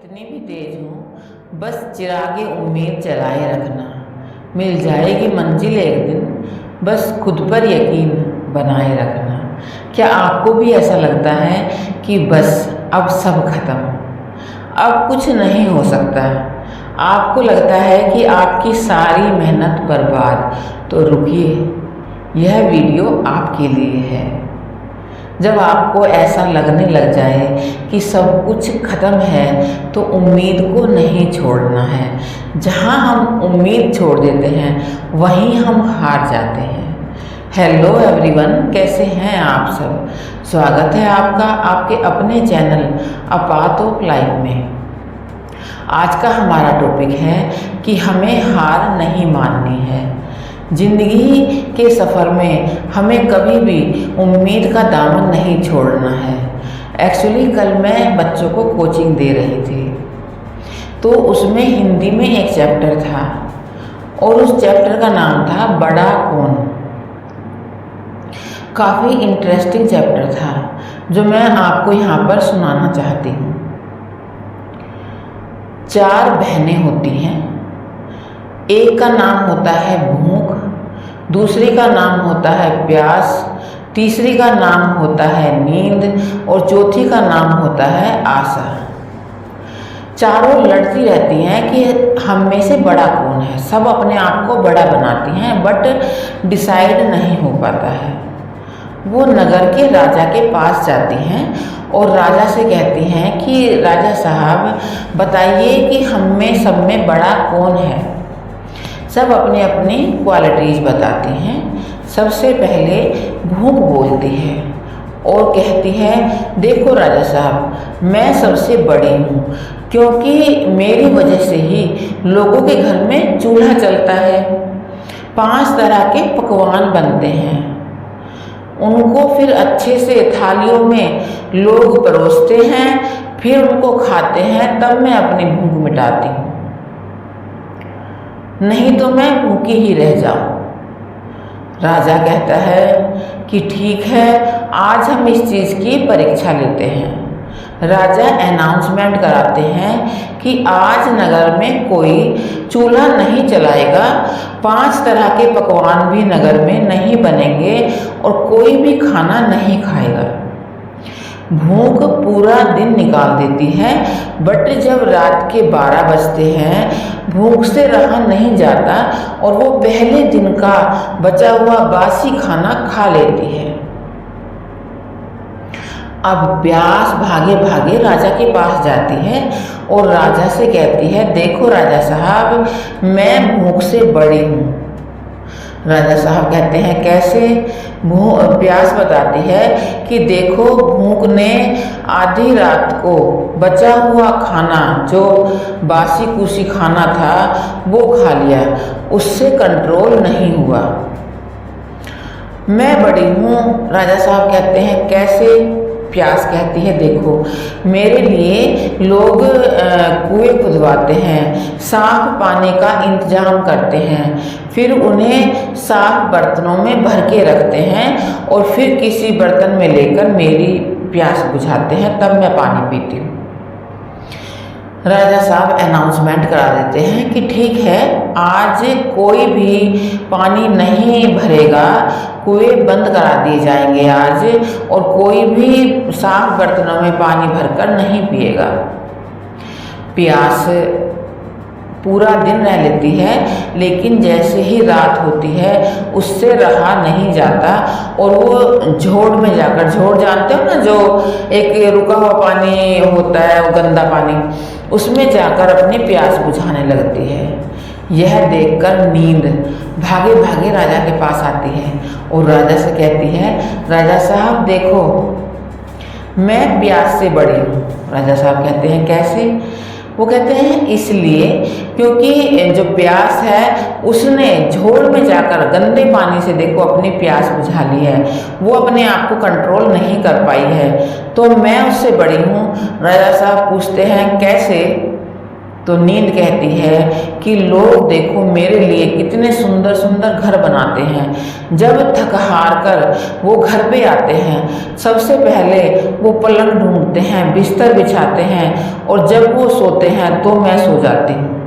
कितनी भी तेज हो, बस चिरागे उम्मीद जलाए रखना। मिल जाएगी मंजिल एक दिन, बस खुद पर यकीन बनाए रखना। क्या आपको भी ऐसा लगता है कि बस अब सब खत्म, अब कुछ नहीं हो सकता? आपको लगता है कि आपकी सारी मेहनत बर्बाद? तो रुकिए, यह वीडियो आपके लिए है। जब आपको ऐसा लगने लग जाए कि सब कुछ खत्म है, तो उम्मीद को नहीं छोड़ना है। जहाँ हम उम्मीद छोड़ देते हैं, वहीं हम हार जाते हैं। हेलो एवरीवन, कैसे हैं आप सब? स्वागत है आपका आपके अपने channel a path of life में। आज का हमारा टॉपिक है कि हमें हार नहीं माननी है। जिंदगी के सफ़र में हमें कभी भी उम्मीद का दामन नहीं छोड़ना है। एक्चुअली कल मैं बच्चों को कोचिंग दे रही थी, तो उसमें हिंदी में एक चैप्टर था और उस चैप्टर का नाम था बड़ा कौन। काफ़ी इंटरेस्टिंग चैप्टर था जो मैं आपको यहाँ पर सुनाना चाहती हूँ। 4 बहनें होती हैं। एक का नाम होता है भूख, दूसरी का नाम होता है प्यास, तीसरी का नाम होता है नींद और चौथी का नाम होता है आशा। चारों लड़ती रहती हैं कि हम में से बड़ा कौन है। सब अपने आप को बड़ा बनाती हैं, बट डिसाइड नहीं हो पाता है। वो नगर के राजा के पास जाती हैं और राजा से कहती हैं कि राजा साहब, बताइए कि हम में सब में बड़ा कौन है। सब अपनी अपनी क्वालिटीज़ बताती हैं। सबसे पहले भूख बोलती है और कहती है, देखो राजा साहब, मैं सबसे बड़ी हूँ, क्योंकि मेरी वजह से ही लोगों के घर में चूल्हा चलता है। 5 तरह के पकवान बनते हैं, उनको फिर अच्छे से थालियों में लोग परोसते हैं, फिर उनको खाते हैं, तब मैं अपनी भूख मिटाती हूँ, नहीं तो मैं भूखी ही रह जाऊं। राजा कहता है कि ठीक है, आज हम इस चीज़ की परीक्षा लेते हैं। राजा अनाउंसमेंट कराते हैं कि आज नगर में कोई चूल्हा नहीं जलाएगा, 5 तरह के पकवान भी नगर में नहीं बनेंगे और कोई भी खाना नहीं खाएगा। भूख पूरा दिन निकाल देती है, बट जब रात के 12 बजते हैं, भूख से रहा नहीं जाता और वो पहले दिन का बचा हुआ बासी खाना खा लेती है। अब प्यास भागे भागे राजा के पास जाती है और राजा से कहती है, देखो राजा साहब, मैं भूख से बड़ी हूँ। राजा साहब कहते हैं, कैसे? प्यास बताती है कि देखो, भूख ने आधी रात को बचा हुआ खाना, जो बासी कुसी खाना था, वो खा लिया, उससे कंट्रोल नहीं हुआ। मैं बड़ी हूँ। राजा साहब कहते हैं, कैसे? प्यास कहती है, देखो, मेरे लिए लोग कुएं खुदवाते हैं, साफ पानी का इंतजाम करते हैं, फिर उन्हें साफ बर्तनों में भर के रखते हैं और फिर किसी बर्तन में लेकर मेरी प्यास बुझाते हैं, तब मैं पानी पीती हूँ। राजा साहब अनाउंसमेंट करा देते हैं कि ठीक है, आज कोई भी पानी नहीं भरेगा, कुएं बंद करा दिए जाएंगे आज, और कोई भी साफ बर्तनों में पानी भरकर नहीं पिएगा। प्यास पूरा दिन रह लेती है, लेकिन जैसे ही रात होती है, उससे रहा नहीं जाता और वो झोड़ में जाकर, झोड़ जानते हो ना, जो एक रुका हुआ पानी होता है, वो गंदा पानी, उसमें जाकर अपनी प्यास बुझाने लगती है। यह देखकर नींद भागे भागे राजा के पास आती है और राजा से कहती है, राजा साहब देखो, मैं प्यास से बड़ी हूँ। राजा साहब कहते हैं, कैसे? वो कहते हैं, इसलिए क्योंकि जो प्यास है, उसने झोड़ में जाकर गंदे पानी से, देखो, अपनी प्यास बुझा ली है, वो अपने आप को कंट्रोल नहीं कर पाई है, तो मैं उससे बड़ी हूँ। राजा साहब पूछते हैं, कैसे? तो नींद कहती है कि लोग देखो मेरे लिए कितने सुंदर सुंदर घर बनाते हैं। जब थक हार कर वो घर पे आते हैं, सबसे पहले वो पलंग ढूंढते हैं, बिस्तर बिछाते हैं, और जब वो सोते हैं तो मैं सो जाती हूँ।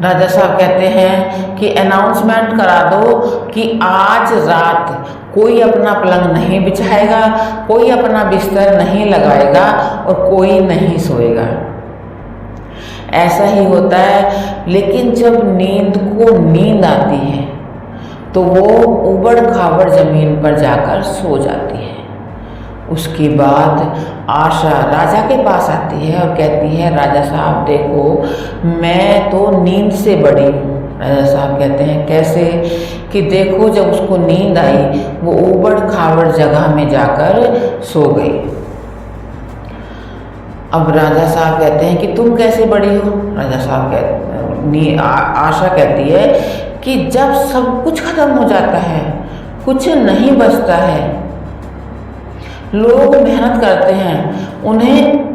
राजा साहब कहते हैं कि अनाउंसमेंट करा दो कि आज रात कोई अपना पलंग नहीं बिछाएगा, कोई अपना बिस्तर नहीं लगाएगा और कोई नहीं सोएगा। ऐसा ही होता है, लेकिन जब नींद को नींद आती है तो वो उबड़ खाबड़ जमीन पर जाकर सो जाती है। उसके बाद आशा राजा के पास आती है और कहती है, राजा साहब देखो मैं तो नींद से बड़ी हूँ। राजा साहब कहते हैं कैसे? कि देखो जब उसको नींद आई वो ऊबड़ खाबड़ जगह में जाकर सो गई। अब राजा साहब कहते हैं कि तुम कैसे बड़ी हो? राजा साहब आशा कहती है कि जब सब कुछ खत्म हो जाता है, कुछ नहीं बचता है, लोग मेहनत करते हैं, उन्हें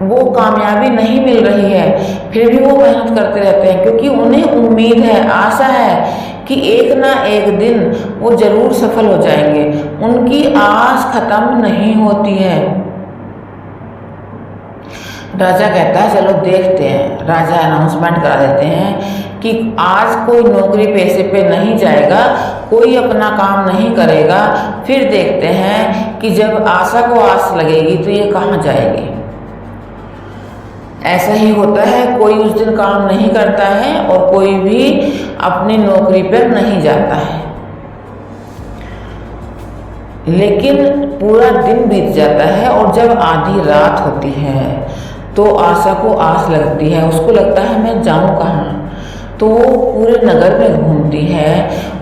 वो कामयाबी नहीं मिल रही है, फिर भी वो मेहनत करते रहते हैं क्योंकि उन्हें उम्मीद है, आशा है कि एक ना एक दिन वो जरूर सफल हो जाएंगे। उनकी आस खत्म नहीं होती है। राजा कहता है चलो देखते हैं। राजा अनाउंसमेंट करा देते हैं कि आज कोई नौकरी पैसे पे नहीं जाएगा, कोई अपना काम नहीं करेगा, फिर देखते हैं कि जब आशा को आस लगेगी तो ये कहाँ जाएगी। ऐसा ही होता है, कोई उस दिन काम नहीं करता है और कोई भी अपनी नौकरी पर नहीं जाता है। लेकिन पूरा दिन बीत जाता है और जब आधी रात होती है तो आशा को आस लगती है। उसको लगता है मैं जाऊं कहाँ। तो वो पूरे नगर में घूमती है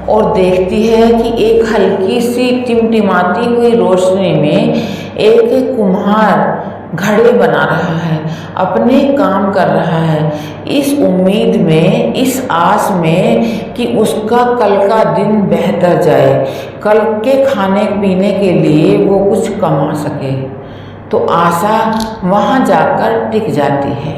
और देखती है कि एक हल्की सी टिमटिमाती हुई रोशनी में एक कुम्हार घड़े बना रहा है, अपने काम कर रहा है, इस उम्मीद में, इस आस में कि उसका कल का दिन बेहतर जाए, कल के खाने पीने के लिए वो कुछ कमा सके। तो आशा वहाँ जाकर टिक जाती है।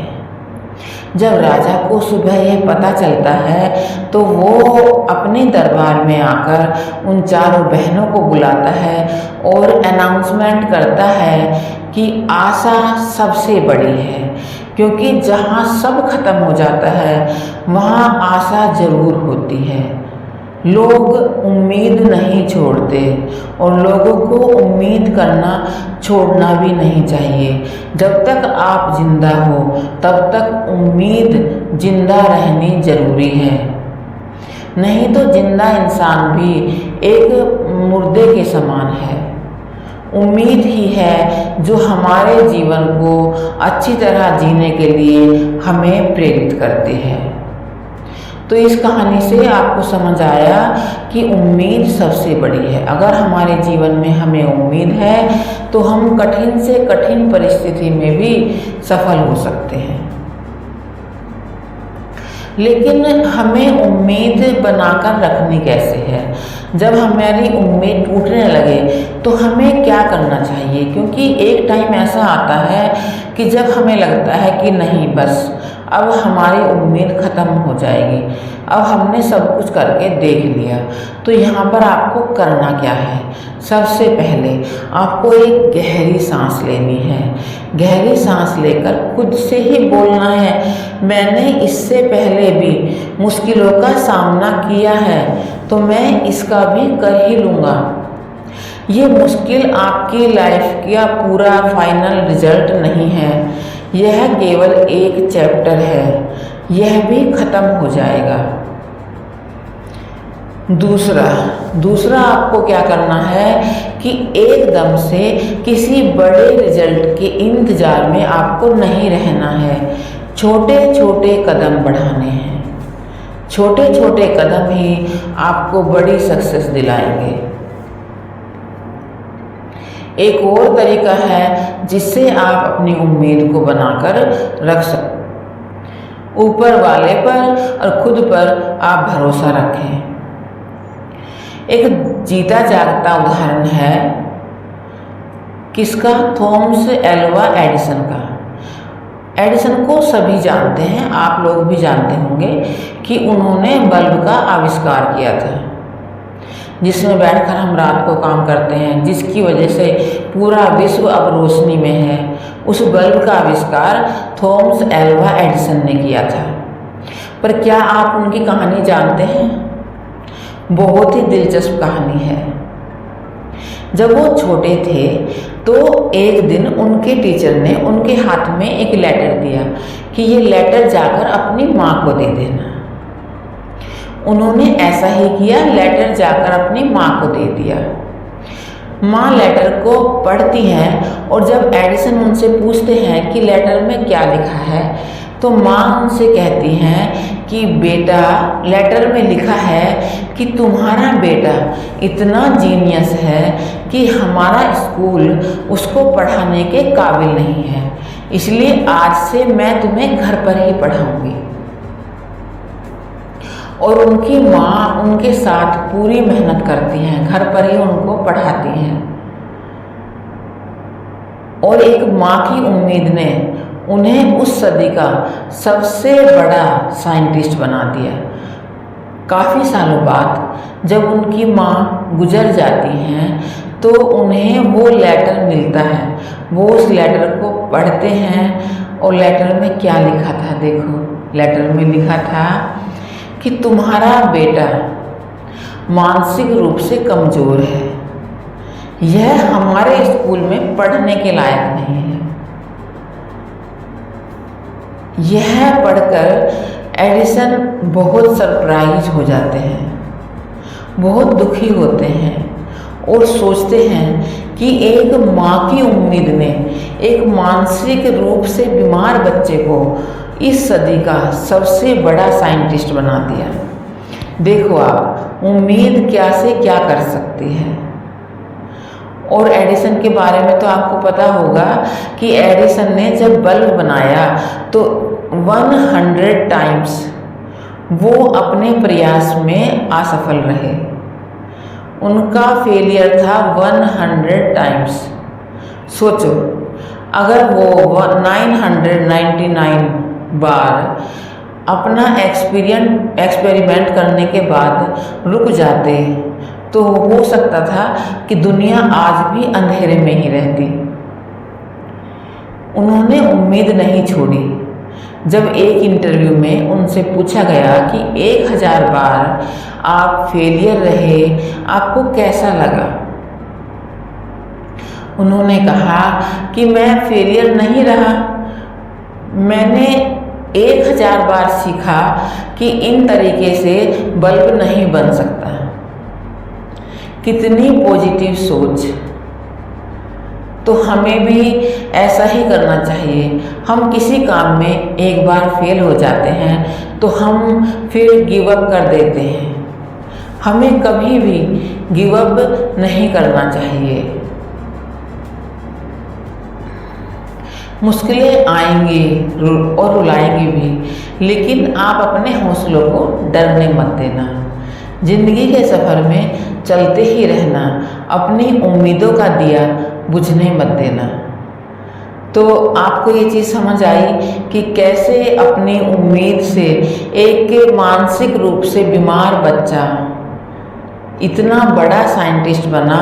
जब राजा को सुबह यह पता चलता है तो वो अपने दरबार में आकर उन चारों बहनों को बुलाता है और अनाउंसमेंट करता है कि आशा सबसे बड़ी है, क्योंकि जहाँ सब खत्म हो जाता है वहाँ आशा जरूर होती है। लोग उम्मीद नहीं छोड़ते और लोगों को उम्मीद करना छोड़ना भी नहीं चाहिए। जब तक आप जिंदा हो तब तक उम्मीद जिंदा रहनी जरूरी है, नहीं तो जिंदा इंसान भी एक मुर्दे के समान है। उम्मीद ही है जो हमारे जीवन को अच्छी तरह जीने के लिए हमें प्रेरित करती है। तो इस कहानी से आपको समझ आया कि उम्मीद सबसे बड़ी है। अगर हमारे जीवन में हमें उम्मीद है तो हम कठिन से कठिन परिस्थिति में भी सफल हो सकते हैं। लेकिन हमें उम्मीद बनाकर रखनी कैसे है? जब हमारी उम्मीद टूटने लगे तो हमें क्या करना चाहिए? क्योंकि एक टाइम ऐसा आता है कि जब हमें लगता है कि नहीं बस अब हमारी उम्मीद ख़त्म हो जाएगी, अब हमने सब कुछ करके देख लिया। तो यहाँ पर आपको करना क्या है? सबसे पहले आपको एक गहरी सांस लेनी है। गहरी सांस लेकर खुद से ही बोलना है, मैंने इससे पहले भी मुश्किलों का सामना किया है तो मैं इसका भी कर ही लूँगा। ये मुश्किल आपकी लाइफ का पूरा फाइनल रिजल्ट नहीं है, यह केवल एक चैप्टर है, यह भी खत्म हो जाएगा। दूसरा आपको क्या करना है कि एकदम से किसी बड़े रिजल्ट के इंतजार में आपको नहीं रहना है। छोटे छोटे कदम बढ़ाने हैं। छोटे छोटे कदम ही आपको बड़ी सक्सेस दिलाएंगे। एक और तरीका है जिससे आप अपनी उम्मीद को बनाकर रख सकते। ऊपर वाले पर और खुद पर आप भरोसा रखें। एक जीता जागता उदाहरण है किसका? थॉमस एल्वा एडिसन का। एडिसन को सभी जानते हैं, आप लोग भी जानते होंगे कि उन्होंने बल्ब का आविष्कार किया था, जिसमें बैठकर हम रात को काम करते हैं, जिसकी वजह से पूरा विश्व अब रोशनी में है। उस बल्ब का आविष्कार थॉमस एल्वा एडिसन ने किया था। पर क्या आप उनकी कहानी जानते हैं? बहुत ही दिलचस्प कहानी है। जब वो छोटे थे तो एक दिन उनके टीचर ने उनके हाथ में एक लेटर दिया कि ये लेटर जाकर अपनी माँ को दे देना। उन्होंने ऐसा ही किया, लेटर जाकर अपनी माँ को दे दिया। माँ लेटर को पढ़ती हैं और जब एडिसन उनसे पूछते हैं कि लेटर में क्या लिखा है, तो माँ उनसे कहती हैं कि बेटा, लेटर में लिखा है कि तुम्हारा बेटा इतना जीनियस है कि हमारा स्कूल उसको पढ़ाने के काबिल नहीं है, इसलिए आज से मैं तुम्हें घर पर ही पढ़ाऊंगी। और उनकी माँ उनके साथ पूरी मेहनत करती हैं, घर पर ही उनको पढ़ाती हैं। और एक माँ की उम्मीद ने उन्हें उस सदी का सबसे बड़ा साइंटिस्ट बना दिया। काफ़ी सालों बाद जब उनकी माँ गुजर जाती हैं तो उन्हें वो लेटर मिलता है। वो उस लेटर को पढ़ते हैं और लेटर में क्या लिखा था देखो। लेटर में लिखा था कि तुम्हारा बेटा मानसिक रूप से कमज़ोर है, यह हमारे स्कूल में पढ़ने के लायक नहीं है। यह पढ़कर एडिसन बहुत सरप्राइज हो जाते हैं, बहुत दुखी होते हैं और सोचते हैं कि एक माँ की उम्मीद ने एक मानसिक रूप से बीमार बच्चे को इस सदी का सबसे बड़ा साइंटिस्ट बना दिया। देखो आप, उम्मीद क्या से क्या कर सकती है। और एडिसन के बारे में तो आपको पता होगा कि एडिसन ने जब बल्ब बनाया तो 100 टाइम्स वो अपने प्रयास में असफल रहे। उनका फेलियर था 100 टाइम्स। सोचो, अगर वो 999 बार अपना एक्सपेरिमेंट करने के बाद रुक जाते तो हो सकता था कि दुनिया आज भी अंधेरे में ही रहती। उन्होंने उम्मीद नहीं छोड़ी। जब एक इंटरव्यू में उनसे पूछा गया कि 1000 बार आप फेलियर रहे, आपको कैसा लगा? उन्होंने कहा कि मैं फेलियर नहीं रहा, मैंने 1000 बार सीखा कि इन तरीके से बल्ब नहीं बन सकता। कितनी पॉजिटिव सोच। तो हमें भी ऐसा ही करना चाहिए। हम किसी काम में एक बार फेल हो जाते हैं तो हम फिर गिव अप कर देते हैं। हमें कभी भी गिव अप नहीं करना चाहिए। मुश्किलें आएंगी और रुलाएंगी भी, लेकिन आप अपने हौसलों को डरने मत देना। जिंदगी के सफ़र में चलते ही रहना, अपनी उम्मीदों का दिया बुझने मत देना। तो आपको ये चीज़ समझ आई कि कैसे अपनी उम्मीद से एक मानसिक रूप से बीमार बच्चा इतना बड़ा साइंटिस्ट बना,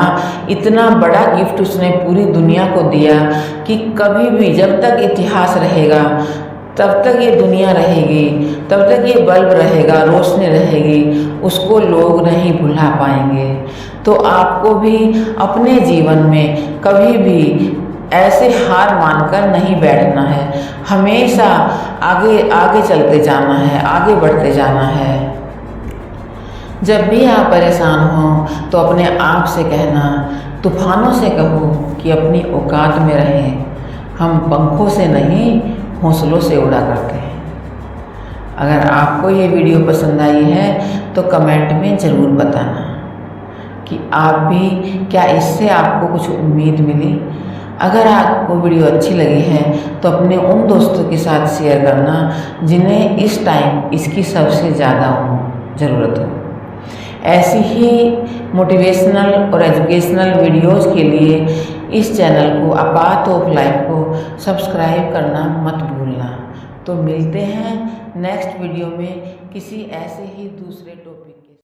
इतना बड़ा गिफ्ट उसने पूरी दुनिया को दिया कि कभी भी जब तक इतिहास रहेगा तब तक ये दुनिया रहेगी, तब तक ये बल्ब रहेगा, रोशनी रहेगी, उसको लोग नहीं भुला पाएंगे। तो आपको भी अपने जीवन में कभी भी ऐसे हार मानकर नहीं बैठना है। हमेशा आगे आगे चलते जाना है, आगे बढ़ते जाना है। जब भी आप परेशान हो तो अपने आप से कहना, तूफानों से कहो कि अपनी औकात में रहें। हम पंखों से नहीं, हौसलों से उड़ा करते हैं। अगर आपको ये वीडियो पसंद आई है तो कमेंट में ज़रूर बताना कि आप भी क्या इससे आपको कुछ उम्मीद मिली। अगर आपको वीडियो अच्छी लगी है तो अपने उन दोस्तों के साथ शेयर करना जिन्हें इस टाइम इसकी सबसे ज़्यादा ज़रूरत हो। ऐसी ही मोटिवेशनल और एजुकेशनल वीडियोज़ के लिए इस चैनल को आपात ऑफ लाइफ को सब्सक्राइब करना मत भूलना। तो मिलते हैं नेक्स्ट वीडियो में किसी ऐसे ही दूसरे टॉपिक